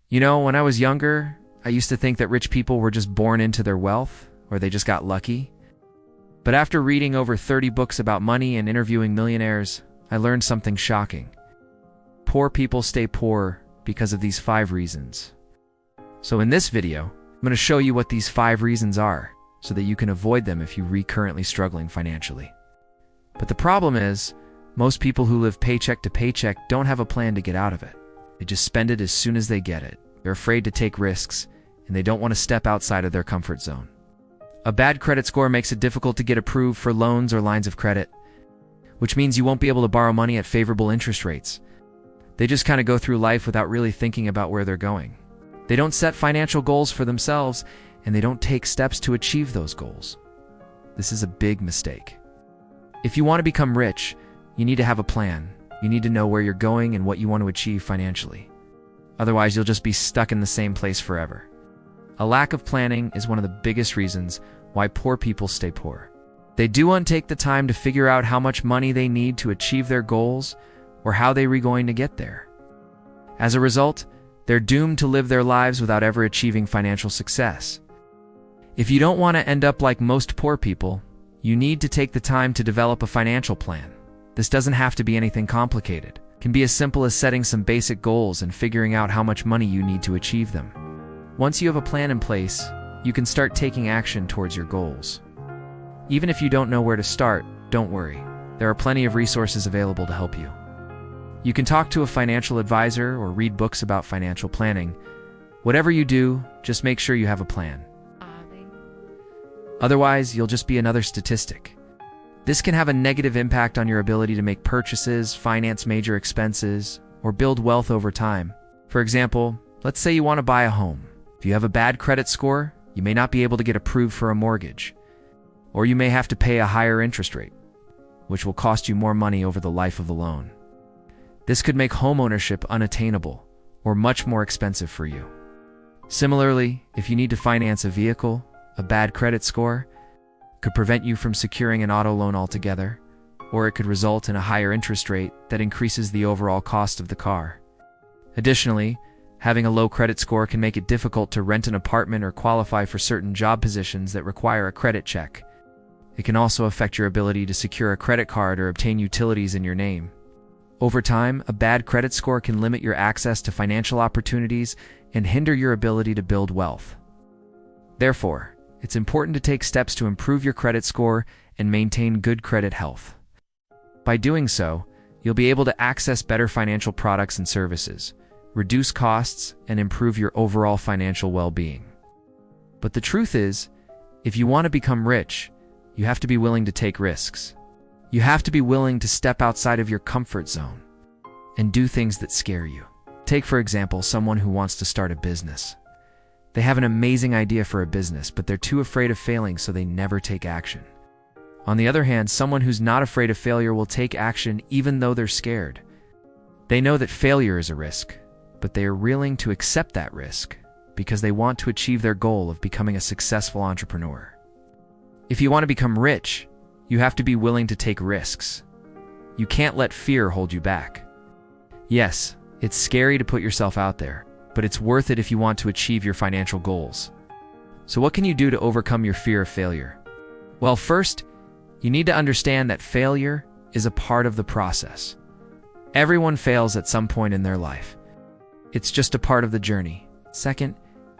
You know, when I was younger, I used to think that rich people were just born into their wealth, or they just got lucky. But after reading over 30 books about money and interviewing millionaires, I learned something shocking. Poor people stay poor because of these 5 reasons. So in this video, I'm going to show you what these 5 reasons are, so that you can avoid them if you're currently struggling financially. But the problem is, most people who live paycheck to paycheck don't have a plan to get out of it. They just spend it as soon as they get it. They're afraid to take risks, and they don't want to step outside of their comfort zone. A bad credit score makes it difficult to get approved for loans or lines of credit, which means you won't be able to borrow money at favorable interest rates. They just kind of go through life without really thinking about where they're going. They don't set financial goals for themselves, and they don't take steps to achieve those goals. This is a big mistake. If you want to become rich, you need to have a plan. You need to know where you're going and what you want to achieve financially. Otherwise, you'll just be stuck in the same place forever. A lack of planning is one of the biggest reasons why poor people stay poor. They don't take the time to figure out how much money they need to achieve their goals or how they are going to get there. As a result, they're doomed to live their lives without ever achieving financial success. If you don't want to end up like most poor people, you need to take the time to develop a financial plan. This doesn't have to be anything complicated. It can be as simple as setting some basic goals and figuring out how much money you need to achieve them. Once you have a plan in place, you can start taking action towards your goals. Even if you don't know where to start, don't worry. There are plenty of resources available to help you. You can talk to a financial advisor or read books about financial planning. Whatever you do, just make sure you have a plan. Otherwise, you'll just be another statistic. This can have a negative impact on your ability to make purchases, finance major expenses, or build wealth over time. For example, let's say you want to buy a home. If you have a bad credit score, you may not be able to get approved for a mortgage, or you may have to pay a higher interest rate, which will cost you more money over the life of the loan. This could make homeownership unattainable or much more expensive for you. Similarly, if you need to finance a vehicle, a bad credit score could prevent you from securing an auto loan altogether, or it could result in a higher interest rate that increases the overall cost of the car. Additionally, having a low credit score can make it difficult to rent an apartment or qualify for certain job positions that require a credit check. It can also affect your ability to secure a credit card or obtain utilities in your name. Over time, a bad credit score can limit your access to financial opportunities and hinder your ability to build wealth. Therefore, it's important to take steps to improve your credit score and maintain good credit health. By doing so, you'll be able to access better financial products and services, reduce costs, and improve your overall financial well-being. But the truth is, if you want to become rich, you have to be willing to take risks. You have to be willing to step outside of your comfort zone and do things that scare you. Take, for example, someone who wants to start a business. They have an amazing idea for a business, but they're too afraid of failing, so they never take action. On the other hand, someone who's not afraid of failure will take action even though they're scared. They know that failure is a risk, but they are willing to accept that risk because they want to achieve their goal of becoming a successful entrepreneur. If you want to become rich, you have to be willing to take risks. You can't let fear hold you back. Yes, it's scary to put yourself out there, but it's worth it if you want to achieve your financial goals. So what can you do to overcome your fear of failure? Well, first, you need to understand that failure is a part of the process. Everyone fails at some point in their life. It's just a part of the journey. Second,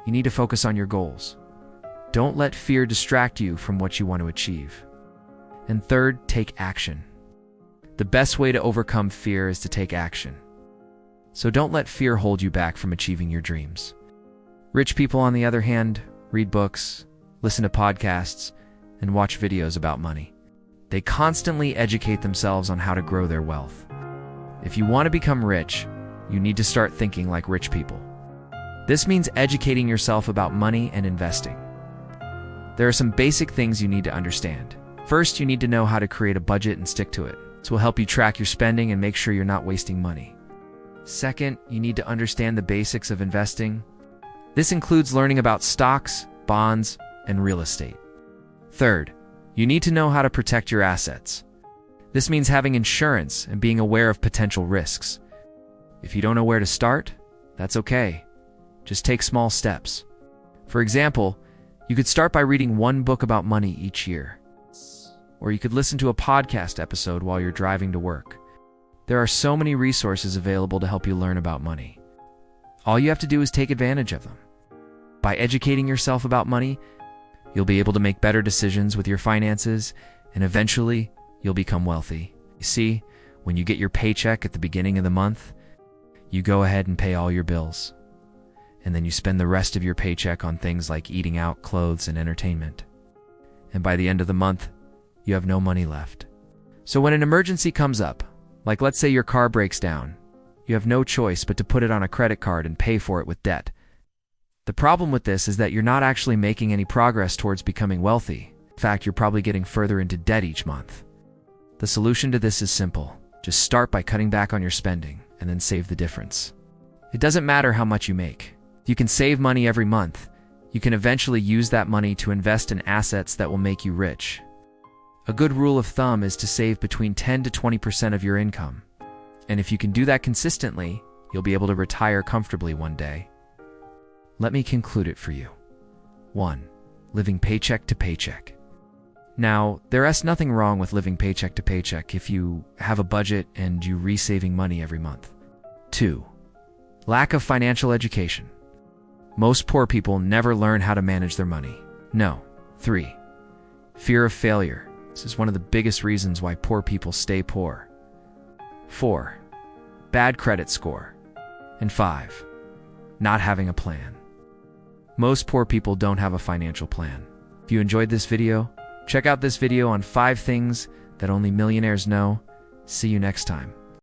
you need to focus on your goals. Don't let fear distract you from what you want to achieve. And third, take action. The best way to overcome fear is to take action. So don't let fear hold you back from achieving your dreams. Rich people, on the other hand, read books, listen to podcasts, and watch videos about money. They constantly educate themselves on how to grow their wealth. If you want to become rich, you need to start thinking like rich people. This means educating yourself about money and investing. There are some basic things you need to understand. First, you need to know how to create a budget and stick to it. This will help you track your spending and make sure you're not wasting money. Second, you need to understand the basics of investing. This includes learning about stocks, bonds, and real estate. Third, you need to know how to protect your assets. This means having insurance and being aware of potential risks. If you don't know where to start, that's okay. Just take small steps. For example, you could start by reading one book about money each year. Or you could listen to a podcast episode while you're driving to work. There are so many resources available to help you learn about money. All you have to do is take advantage of them. By educating yourself about money, you'll be able to make better decisions with your finances, and eventually, you'll become wealthy. You see, when you get your paycheck at the beginning of the month, you go ahead and pay all your bills. And then you spend the rest of your paycheck on things like eating out, clothes, and entertainment. And by the end of the month, you have no money left. So when an emergency comes up, like let's say your car breaks down, you have no choice but to put it on a credit card and pay for it with debt. The problem with this is that you're not actually making any progress towards becoming wealthy. In fact, you're probably getting further into debt each month. The solution to this is simple. Just start by cutting back on your spending and then save the difference. It doesn't matter how much you make. If you can save money every month, you can eventually use that money to invest in assets that will make you rich. A good rule of thumb is to save between 10 to 20% of your income. And if you can do that consistently, you'll be able to retire comfortably one day. Let me conclude it for you. 1. Living paycheck to paycheck. Now, there is nothing wrong with living paycheck to paycheck if you have a budget and you resaving money every month. 2. Lack of financial education. Most poor people never learn how to manage their money. No. 3. Fear of failure. This is one of the biggest reasons why poor people stay poor. 4. Bad credit score. And 5. Not having a plan. Most poor people don't have a financial plan. If you enjoyed this video, check out this video on 5 things that only millionaires know. See you next time.